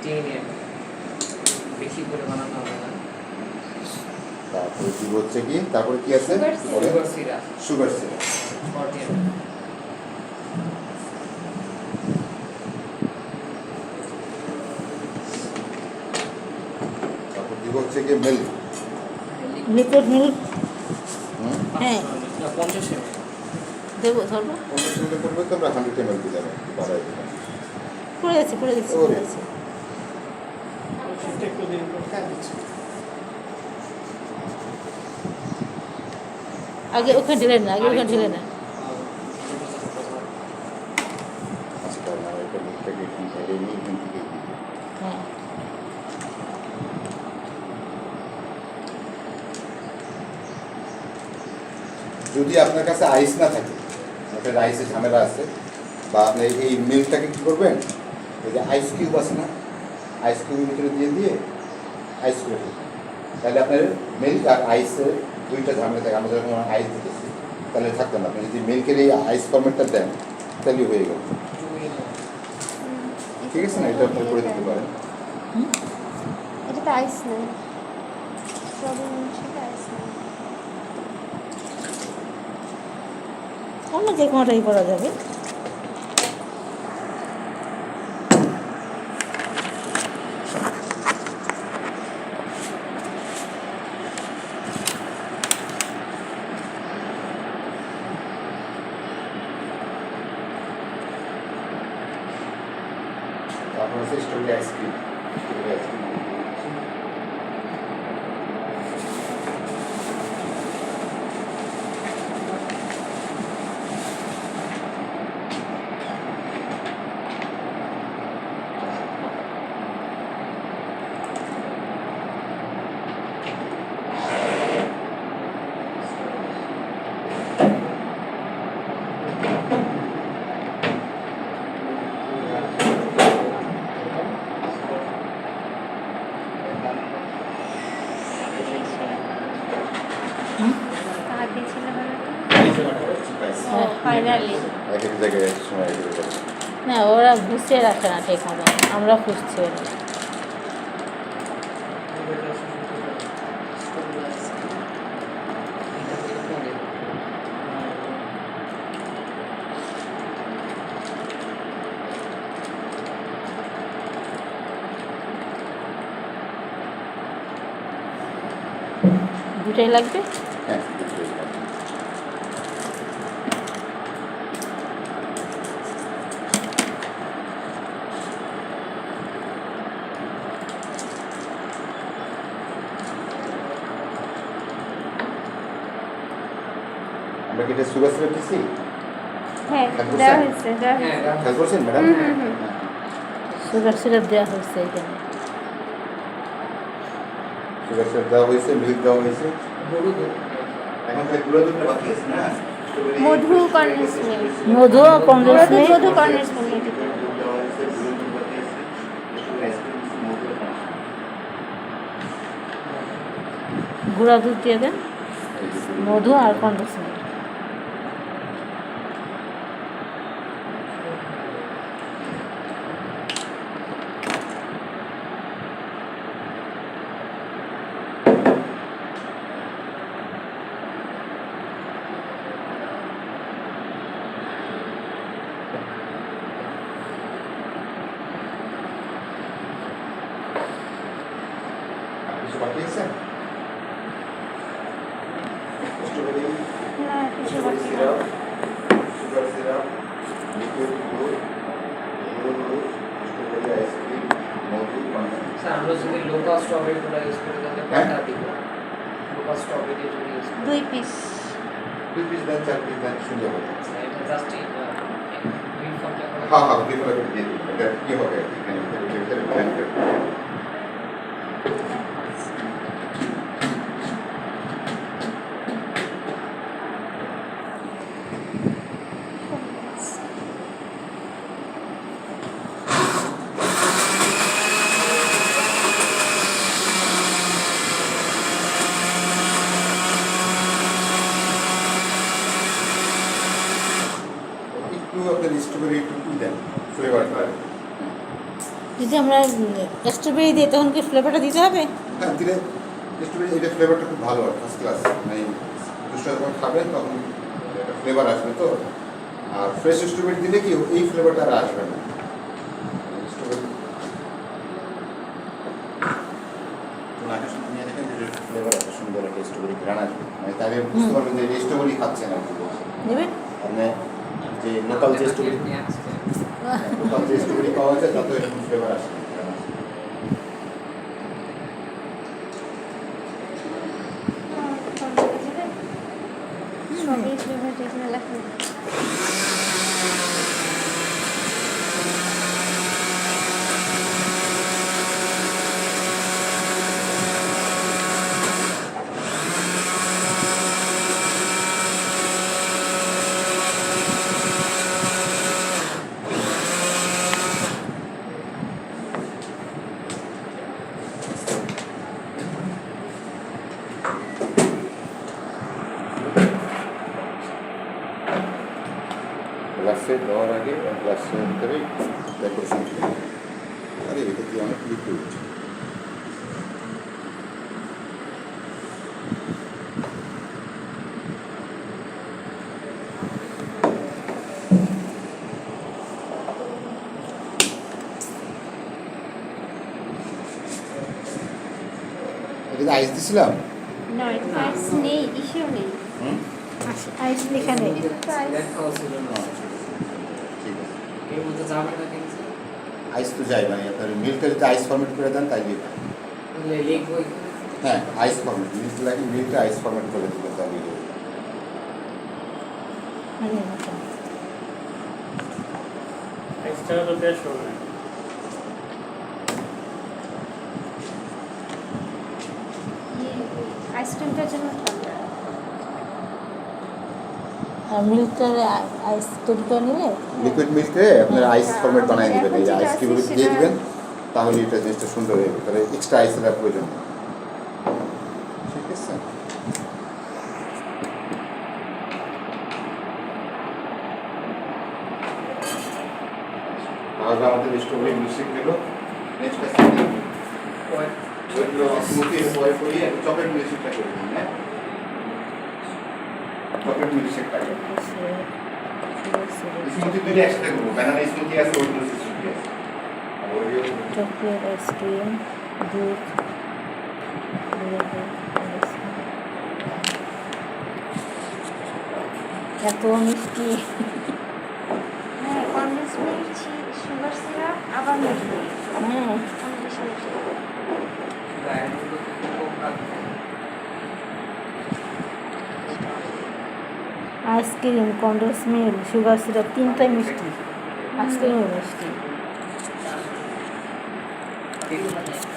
টেনে বেশি করে বানানো হবে না। তারপরে কি হচ্ছে কি, তারপরে কি আছে, সুগার সিরাপ সুগার সিরাপ 40 তারপর কি হচ্ছে কি মিল্ক, লিকুইড মিল্ক। হ্যাঁ 50 ml দেবো, ধরবো। 50 ml করবে তো আমরা 100 ml দিলাম, একটু বাড়াই দিলাম। করে গেছি, করে গেছি, করে গেছি। আগে ওখানে ঢেলে না, আগে ওখানে ঢেলে না। আচ্ছা না, এটা মিল্কটাকে এখান থেকে নিয়ে এখান থেকে দিই। হ্যাঁ যদি আপনার কাছে আইস না থাকে, আপনার আইসের ঝামেলা আছে, বা আপনি এই মিল্কটাকে কী করবেন, ওই যে আইস কিউব আছে না, আইস কিউবের ভিতরে দিয়ে দিয়ে আইস করে দিন। তাহলে আপনার মিল্ক আর আইসের দুইটা ঝামেলা থাকে। আমরা যখন আইস দিতেছি তাহলে থাকতো না। আপনি যদি মিল্কের এই আইস ফরম্যাটটা দেন তাহলে হয়ে গেল। ঠিক আছে না, এটা আপনি করে দিতে পারেন। এটা তো আইস নেই, প্রবলেম হচ্ছে আইস নেই। অন্য যে কোনোটাই করা যাবে। তারপর হচ্ছে স্ট্রবেরি আইসক্রিম। স্ট্রবেরি আইসক্রিম কার দিয়েছিল হ্যাঁ। ফাইনালি এক এক জায়গায় এক সময় এক এক জায়গায়। না, ওরা গুছিয়ে রাখে না ঠিক মতো, আমরা খুঁজছি ওরা। দুটাই লাগবে। হ্যাঁ, দুটোই ভালো। আমরা কি এটা সুগার সিরাপ দিচ্ছি? হ্যাঁ খেয়াল দেওয়া করছেন? হয়েছে, দেওয়া হ্যাঁ হয়েছে। খেয়াল করছেন ম্যাডাম? সুগার সিরাপ দেওয়া হচ্ছে এখানে। সুগার সিরাপ দেওয়া হয়েছে, মিল্ক দেওয়া হয়েছে। গরু দুধ এখন তাই গুঁড়ো দুধটা বাকি আছে না? মধু কন্ডেন্স মিল্ক, মধু কন্ডেন্স মিল্ক, মধু কন্ডেন্স মিল্ক। দেওয়া হয়েছে, গুঁড়ো দুধ বাকি আছে। স্ট্রবেরি আইসক্রিম দিচ্ছি, মধু আর পানি। গুঁড়া দুধ দিয়ে দেন, এই যে গুঁড়ো মধু দুধ। আর কন্ডেন্স মিল্ক। আর কিছু বাকি আছে? স্ট্রবেরি না কিছু স্ট্রবেরি বাকি সিরাপ, সুগার সিরাপ, লিকুইড দুধ, গুঁড়ো দুধ, স্ট্রবেরি আইসক্রিম, মধু, পানি। স্যার আমরা যদি লোকাল স্ট্রবেরি গুলো ইউজ করি তাহলে হ্যাঁ? কয়টা দিব? লোকাল স্ট্রবেরি যদি ইউজ করি 2 পিস। 2 পিস দেন, 4 পিস দেন, সুন্দর হবে। এটা জাস্ট গ্রিন ফর্মটা করে হ্যাঁ হ্যাঁ, দুই করে দিয়ে দিন। এটা কি হবে এখানে ভিতরে ব্লেন্ড করে। একটু আপনার স্ট্রবেরি একটু দেন, ফ্লেভার। যদি আমরা স্ট্রবেরি দিই তখন কি ফ্লেভারটা দিতে হবে? হ্যাঁ দিলে স্ট্রবেরি এটা ফ্লেভারটা খুব ভালো আর ফার্স্ট ক্লাস, মানে দুশো যখন খাবেন তখন একটা ফ্লেভার আসবে তো। আর ফ্রেশ স্ট্রবেরি দিলে কি এই ফ্লেভারটা আর আসবে না। স্ট্রবেরি নিয়ে দেখেন যে ফ্লেভার আছে, সুন্দর একটা স্ট্রবেরি ঘ্রাণ আসবে, মানে তাহলে বুঝতে পারবেন যে স্ট্রবেরি খাচ্ছেন আর কি। নেবেন? মানে যে লোকাল যে স্ট্রবেরি নিয়ে আসছে। লোকাল যে স্ট্রবেরি পাওয়া যায় তাতে এরকম ফ্লেভার আসে। সবই ফ্লেভার এখানে লেখা নেই। গ্লাসে দেওয়ার আগে গ্লাসের ভিতরে ডেকোরেশন ছিল। আরে এটা কি অনেক লিকুইড। এটা আইস দিছিলাম। না এটা আইস নেই, ইস্যু নেই। হুম আইস লেখা নেই। দেখাও ছিল না। ঠিক আছে। এর মধ্যে যাবে না কিন্তু। আইস তো যাই, মানে আপনার মিল্কটা যদি আইস ফরম্যাট করে দেন তাই দিয়ে তাহলে লিখবো এখানে। হ্যাঁ আইস ফরম্যাট মিল্ক লাগে, মিল্কটা আইস ফরম্যাট করে দিলে তাহলে আরে আচ্ছা। আইসটা হলো বেশ হবে। আইসক্রিমটার জন্য ঠান্ডা। আর মিল্কটার আইস তৈরি করে নিলে লিকুইড মিল্কে আপনার আইস ফরম্যাট বানিয়ে দেবেন, এই আইস কিউব দিয়ে দিবেন, তাহলে এটা জিনিসটা সুন্দর হয়ে যাবে। তাহলে এক্সট্রা আইস দেওয়ার প্রয়োজন নেই। ঠিক আছে। তাহলে আমাদের স্ট্রবেরি মিল্কশেক গেল। নেক্সট ওইগুলো স্মুথি পরে করি, আর চকলেট মিল্কশেকটা করে দিন। হ্যাঁ চকলেট মিল্কশেকটা স্মুথি দুটো একসাথে করবো, ব্যানানা স্মুথি আছে, ওইগুলো স্মুথি আছে। আর ওরিও চকলেট আইসক্রিম দুধ এত মিষ্টি। হ্যাঁ কনডেন্স মিল্ক, সুগার সিরাপ, আবার মিষ্টি। হ্যাঁ অনেক বেশি মিষ্টি। ব্যান্ডগুলো খুব ভালো। Ice cream condense milk sugar syrup তিনটাই মিষ্টি। আইসক্রিমও মিষ্টি। ঠিক আছে।